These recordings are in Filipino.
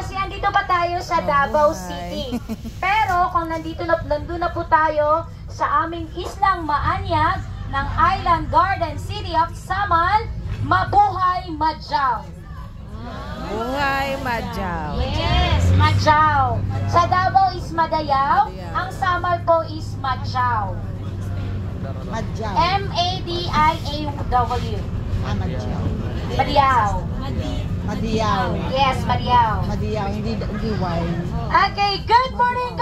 kasi andito pa tayo sa Davao City. Pero kung nandun na po tayo sa aming islang Maanyag ng Island Garden City of Samal, mabuhay Madjao. Buhay Madjao. Yes, Madjao. Sa Davao is Madayaw, ang Samal po is Madjao. Madjao. M-A-D-I-A-W. Madjao. Madiyaw. Madiyaw. Yes, Madiyaw. Madiyaw, hindi Y. Okay, good morning,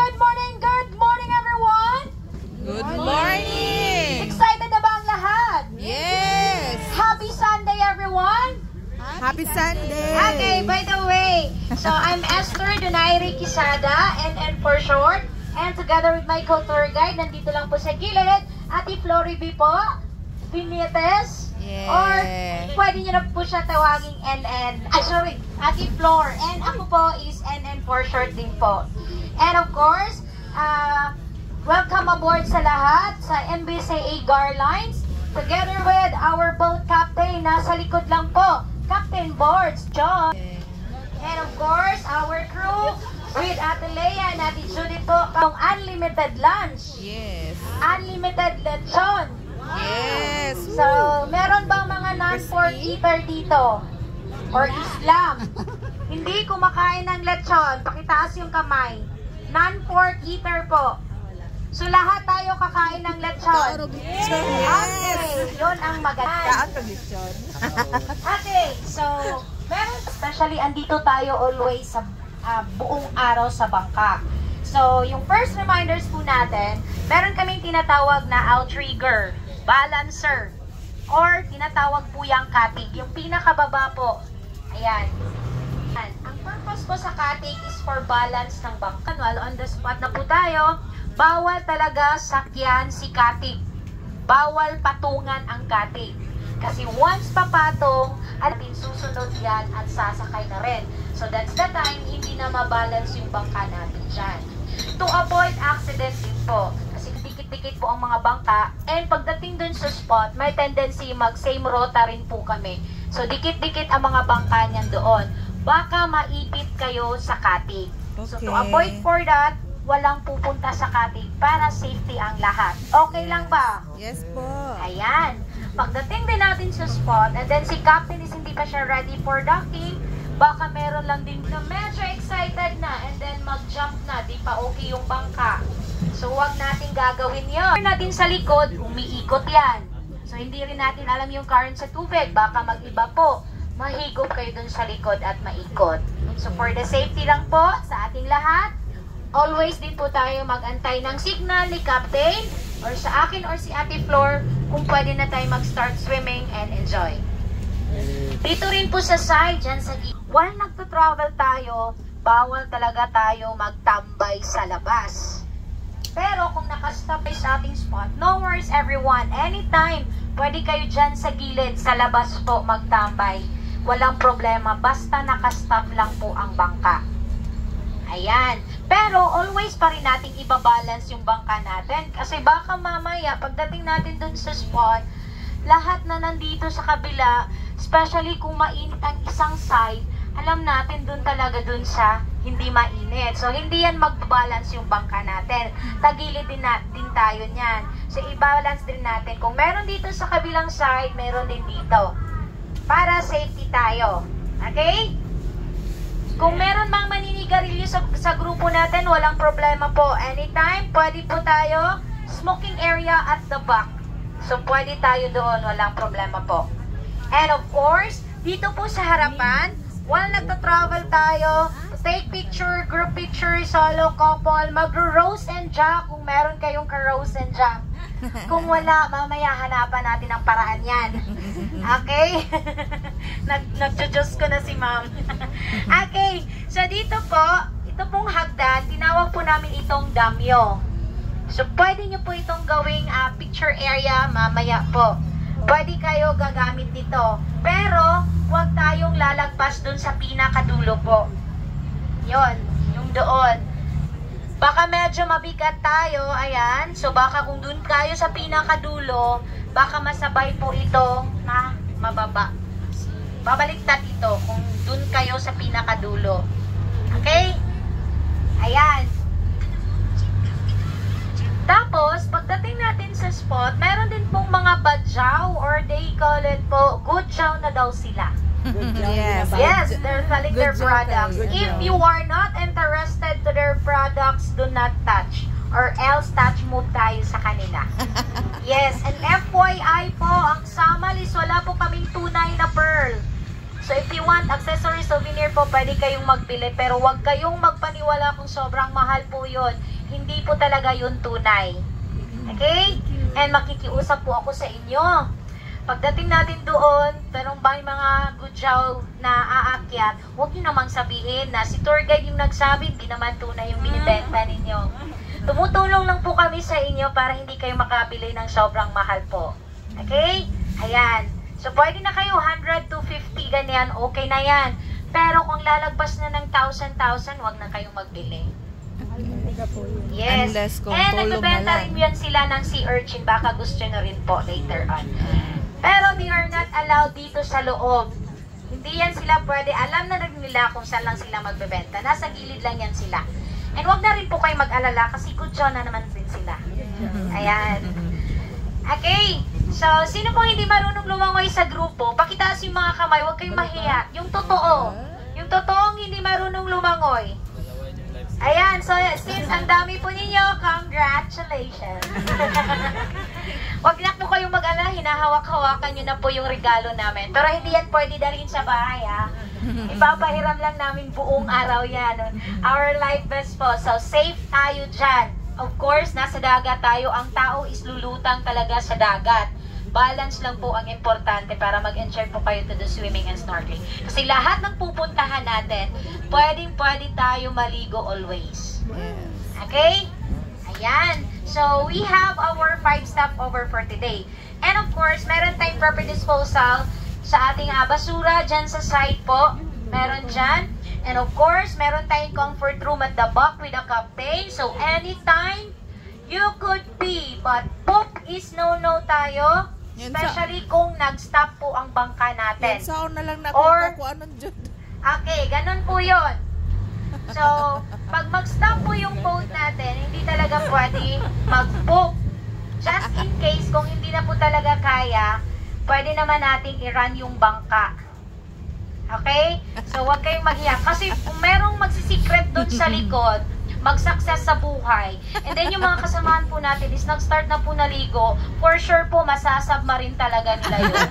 everyone! Good morning! Excited na ba ang lahat? Yes! Happy Sunday, everyone! Happy Sunday! Okay, by the way, so I'm Esther Donaire Quisada, NN for short, and together with my co-tour guide, nandito lang po sa gilid, Ate Floriby po, Pinietes, Yeah. or pwede nyo na po siya tawaging NN, Ate Flor, and ako po is NN for short din po. And of course, welcome aboard sa lahat sa MBCA Garlines, together with our boat captain, nasa likod lang po, Captain Boards, John. And of course, our crew with Ate Leia and Ate Judith po, pang unlimited lunch. Yes. Unlimited lechon. Yes. So, meron bang mga non-pork eater dito? Or Islam? Hindi kumakain ng lechon. Pakitaas yung kamay. Non-pork eater po. So, lahat tayo kakain ng lechon. Okay, yun ang maganda. Okay, so, meron, especially andito tayo always sa buong araw sa bangka. So, yung first reminders po natin, meron kaming tinatawag na outrigger, balancer, or tinatawag po yung cutting, yung pinakababa po. Ayan. Ang purpose po sa cutting is for balance ng bangka. While on the spot na po tayo, bawal talaga sakyan si cutting. Bawal patungan ang cutting. Kasi once papatong, atin susunod yan at sasakay na rin. So that's the time, hindi na mabalance yung bangka natin dyan. To avoid accident din po. Kasi dikit-dikit po ang mga bangka. And pagdating dun sa spot, may tendency mag-same rota rin po kami. So dikit-dikit ang mga bangka niyan doon. Baka maipit kayo sa cutting. So to avoid for that, walang pupunta sa cutting para safety ang lahat. Okay lang ba? Yes po. Ayan. Pagdating din natin sa spot, and then si Captain is hindi pa siya ready for docking, baka meron lang din na medyo excited na, and then mag-jump na, di pa okay yung bangka. So, wag natin gagawin yun. Natin sa likod, umiikot yan. So, hindi rin natin alam yung current sa tubig, baka mag-iba po. Mahigop kayo dun sa likod at maikot. So, for the safety lang po sa ating lahat, always din po tayo mag-antay ng signal ni Captain, or sa akin or si Ate Flor, kung pwede na tayo mag-start swimming and enjoy. Dito rin po sa side, dyan sa gilid. While nagto-travel tayo, bawal talaga tayo magtambay sa labas. Pero kung nakastop tayo sa ating spot, no worries everyone. Anytime, pwede kayo dyan sa gilid, sa labas po magtambay. Walang problema, basta nakastop lang po ang bangka. Ayan. Pero always pa rin nating ibabalance yung bangka natin. Kasi baka mamaya, pagdating natin dun sa spot, lahat na nandito sa kabila, especially kung mainit ang isang side, alam natin dun talaga dun sa hindi mainit. So, hindi yan magbabalance yung bangka natin. Tagilid din tayo niyan. So, i-balance din natin. Kung meron dito sa kabilang side, meron din dito. Para safety tayo. Okay? Kung meron mang maninigarilyo sa grupo natin, walang problema po. Anytime, pwede po tayo, smoking area at the back. So, pwede tayo doon, walang problema po. And of course, dito po sa harapan, while nagta-travel tayo, take picture, group picture, solo, couple, mag-rose and jack kung meron kayong ka-rose and jack. Kung wala, mamaya hanapan natin ang paraan yan. Okay? Nag-judge ko na si ma'am. Okay, so dito po, ito pong hagdan, tinawag po namin itong damyo. So, pwede nyo po itong gawing picture area mamaya po. Pwede kayo gagamit nito. Pero, huwag tayong lalagpas dun sa pinakadulo po. Yon, yung doon. Baka medyo mabigat tayo, ayan. So, baka kung dun kayo sa pinakadulo, baka masabay po ito na mababa. Babaliktad ito kung dun kayo sa pinakadulo. Okay? Ayan. Tapos, pagdating natin sa spot, meron din pong mga badyaw or they call it po, good chow na daw sila. Yes. Yes, they're selling their Good job, products. good If job. you are not interested to their products, do not touch. Or else touch move tayo sa kanila. Yes, and FYI po, ang Samal is wala po kaming tunay na pearl. So if you want accessory souvenir po, pwede kayong magbili. Pero wag kayong magpaniwala kung sobrang mahal po yun. Hindi po talaga yun tunay. Okay? And makikiusap po ako sa inyo. Pagdating natin doon, tanong ba yung mga gudyaw na aakyat, huwag nyo namang sabihin na si tour guide yung nagsabi, hindi naman tunay yung binibenta ninyo. Tumutulong lang po kami sa inyo para hindi kayo makabili ng sobrang mahal po. Okay? Ayan. So, pwede na kayo 100 to 50, ganyan, okay na yan. Pero kung lalagpas na ng 1,000, wag na kayong magbili. Yes. Unless kung And tulong nagbebenta na rin lang. yan sila ng sea urchin. Baka gusto nyo rin po later on. Pero they are not allowed dito sa loob. Hindi yan sila pwede. Alam na rin nila kung saan lang sila magbebenta. Nasa gilid lang yan sila. And wag na rin po kayo mag-alala kasi good show na naman din sila. Ayan. Okay. So, sino pong hindi marunong lumangoy sa grupo, pakitaas yung mga kamay, huwag kayong mahiya. Yung totoo. Yung totoong hindi marunong lumangoy. Ayan, so since ang dami po ninyo, congratulations. Huwag na po kayong mag-ala, hinahawak-hawakan nyo na po yung regalo namin. Pero hindi yan pwede dalhin sa bahay, ha? Ipapahiram lang namin buong araw yan. Our life best po. So, safe tayo dyan. Of course, nasa dagat tayo. Ang tao is lulutang talaga sa dagat. Balance lang po ang importante para mag-enjoy po kayo to the swimming and snorkeling. Kasi lahat ng pupuntahan natin, pwedeng-pwede tayo maligo always. Okay? Ayan. So, we have our 5 stopover for today. And of course, meron tayong proper disposal sa ating basura dyan sa side po. Meron dyan. And of course, meron tayong comfort room at the back with the captain. So, anytime you could be. But poop is no-no tayo. Especially kung nag-stop po ang bangka natin. Yan sound na lang Or- nakuha ko anong dyan. Okay, ganun po yun. So, pag mag-stop po yung boat natin, hindi talaga pwede mag-poop. Just in case, kung hindi na po talaga kaya, pwede naman nating i-run yung bangka. Okay? So, huwag kayong mahiya. Kasi kung merong magsisikret doon sa likod, mag-success sa buhay. And then yung mga kasamahan po natin is nag-start na po naligo, for sure po masasubmarine talaga nila yun.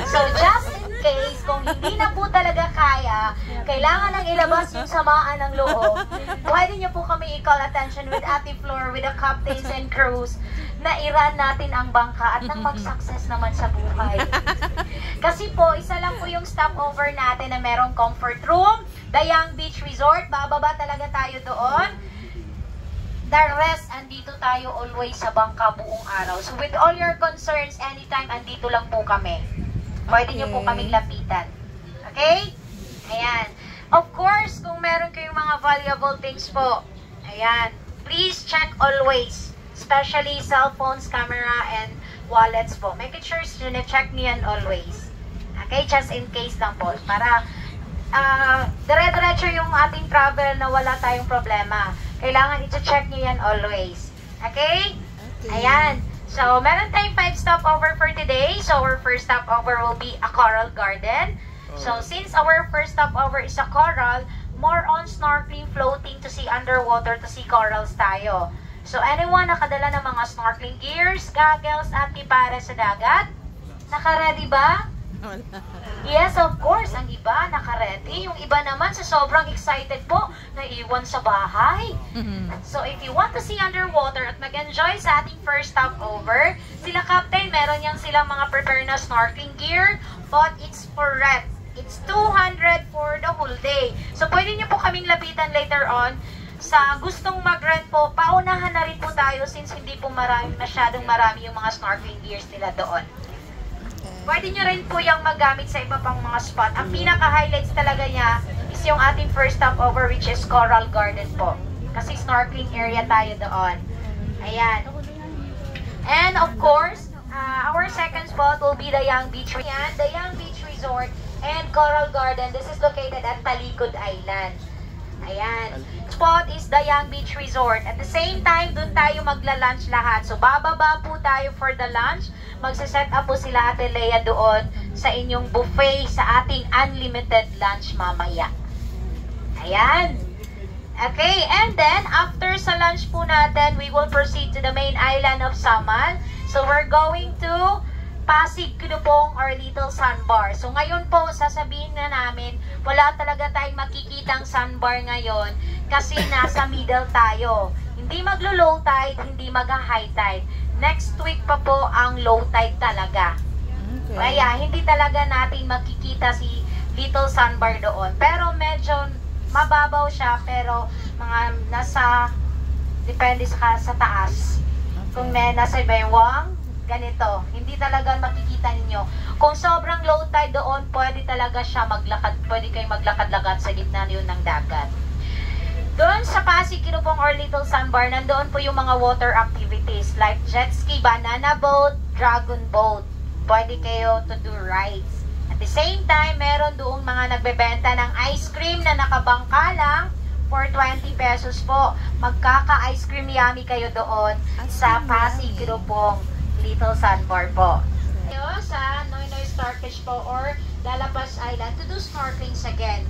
So just in case, kung hindi na po talaga kaya, kailangan nang ilabas yung samaan ng loob, pwede nyo po kami i-call attention with Ate Flor, with the captains and crews, na i-run natin ang bangka at nang mag-success naman sa buhay. Kasi po, isa lang po yung stopover natin na merong comfort room, Dayang Beach Resort, bababa talaga tayo doon. The rest, andito tayo always sa bangka buong araw. So with all your concerns, anytime, andito lang po kami. Pwede nyo po kaming lapitan. Okay? Ayan. Of course, kung meron kayong mga valuable things po, ayan, please check always. Especially cellphones, camera, and wallets po. Make sure na check nyo yan always. Okay? Just in case lang po. Para dire-diretso yung ating travel na wala tayong problema. Kailangan i-check nyo yan always. Okay? Ayan. So, meron tayong 5 stopover for today. So, our first stopover will be a coral garden. So, since our first stopover is a coral, more on snorkeling, floating to see underwater to see corals tayo. So, anyone nakadala ng mga snorkeling gears, goggles, at para sa dagat? Naka-ready ba? Yes, of course. Ang iba, naka-ready. Yung iba naman, sa sobrang excited po, naiwan sa bahay. So, if you want to see underwater at mag-enjoy sa ating first stopover, sila Captain, meron yang silang mga prepare na snorkeling gear, but it's for rent. It's 200 for the whole day. So, pwede nyo po kaming lapitan later on. Sa gustong mag-rent po, paunahan na rin po tayo since hindi po masyadong marami yung mga snorkeling gears nila doon. Pwede nyo rin po yung magamit sa iba pang mga spot. Ang pinaka-highlights talaga niya is yung ating first stopover, which is Coral Garden po. Kasi snorkeling area tayo doon. Ayan. And of course, our second spot will be Dayang Beach. Ayan, Dayang Beach Resort and Coral Garden. This is located at Talikod Island. Ayan. Spot is the Young Beach Resort. At the same time, dun tayo magla-lunch lahat. So, bababa po tayo for the lunch. Magsiset up po sila Ate Lea doon sa inyong buffet sa ating unlimited lunch mamaya. Ayan. Okay, and then, after sa lunch po natin, we will proceed to the main island of Samal. So, we're going to Pasig Kinupong or Little Sandbar. So ngayon po, sasabihin na namin, wala talaga tayong makikitang sandbar ngayon kasi nasa middle tayo. Hindi maglo-low tide, hindi mag-high tide. Next week pa po ang low tide talaga. Okay. Kaya hindi talaga natin makikita si Little Sandbar doon. Pero medyo mababaw siya, pero mga nasa, depende sa taas. Kung may nasa baywang, ganito, hindi talaga makikita ninyo. Kung sobrang low tide doon, pwede talaga siya maglakad, pwede kayong maglakad-lakad sa gitna yun ng dagat. Doon sa Pasig Kinupong or Little Sandbar, nandoon po yung mga water activities like jet ski, banana boat, dragon boat. Pwede kayo to do rides. At the same time, meron doong mga nagbebenta ng ice cream na nakabangka lang for 20 pesos po. Magkaka-ice cream yummy kayo doon sa Pasig Kinupong Little Sandbar po. Sa Noynoy Starfish po or Dalapas Island to do snorkelings again.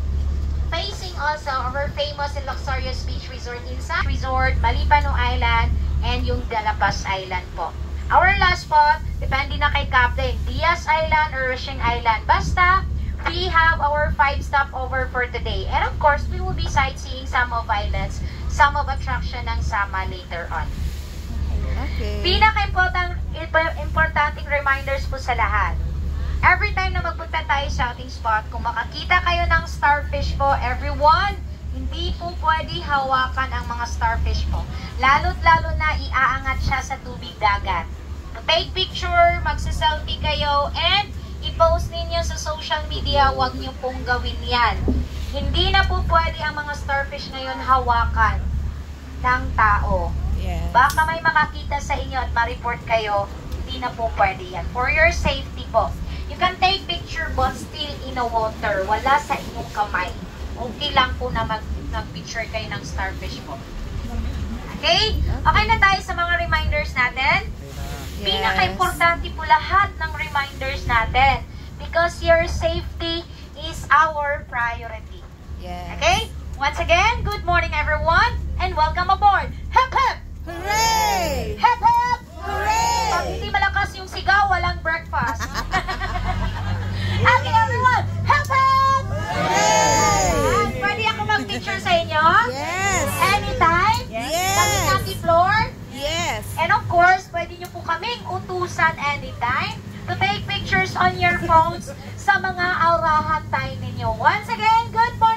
Facing also our famous and luxurious beach resort inside Resort, Malipano Island, and yung Dalapas Island po. Our last spot, depende na kay Captain, Diaz Island or Rushing Island. Basta, we have our 5 stopover for today. And of course, we will be sightseeing some of islands, some of attraction ng Sama later on. Okay. Pinaka-importanting reminders po sa lahat. Every time na magpunta tayo sa ating spot, kung makakita kayo ng starfish po, everyone, hindi po pwede hawakan ang mga starfish po. Lalo't-lalo na iaangat siya sa tubig dagat. Take picture, magsa-selfie kayo, and i-post ninyo sa social media, huwag niyo pong gawin yan. Hindi na po pwede ang mga starfish ngayon hawakan ng tao. Yes. Baka may makakita sa inyo at ma-report kayo, hindi na po pwede yan. For your safety po. You can take picture but still in the water. Wala sa inyong kamay. Okay lang po na mag-picture kayo ng starfish po. Okay? Okay na tayo sa mga reminders natin? Yes. Pinaka-importante po lahat ng reminders natin. Because your safety is our priority. Yes. Okay? Once again, good morning everyone and welcome aboard. Hep hep! Hooray! Hep hep! Hooray! Pag hindi malakas yung sigaw, walang breakfast. Okay everyone, hep hep! Hooray! Pwede ako mag-picture sa inyo? Yes! Anytime? Yes! Kami natin floor? Yes! And of course, pwede nyo po kaming utusan anytime to take pictures on your phones sa mga aurahan time ninyo. Once again, good morning!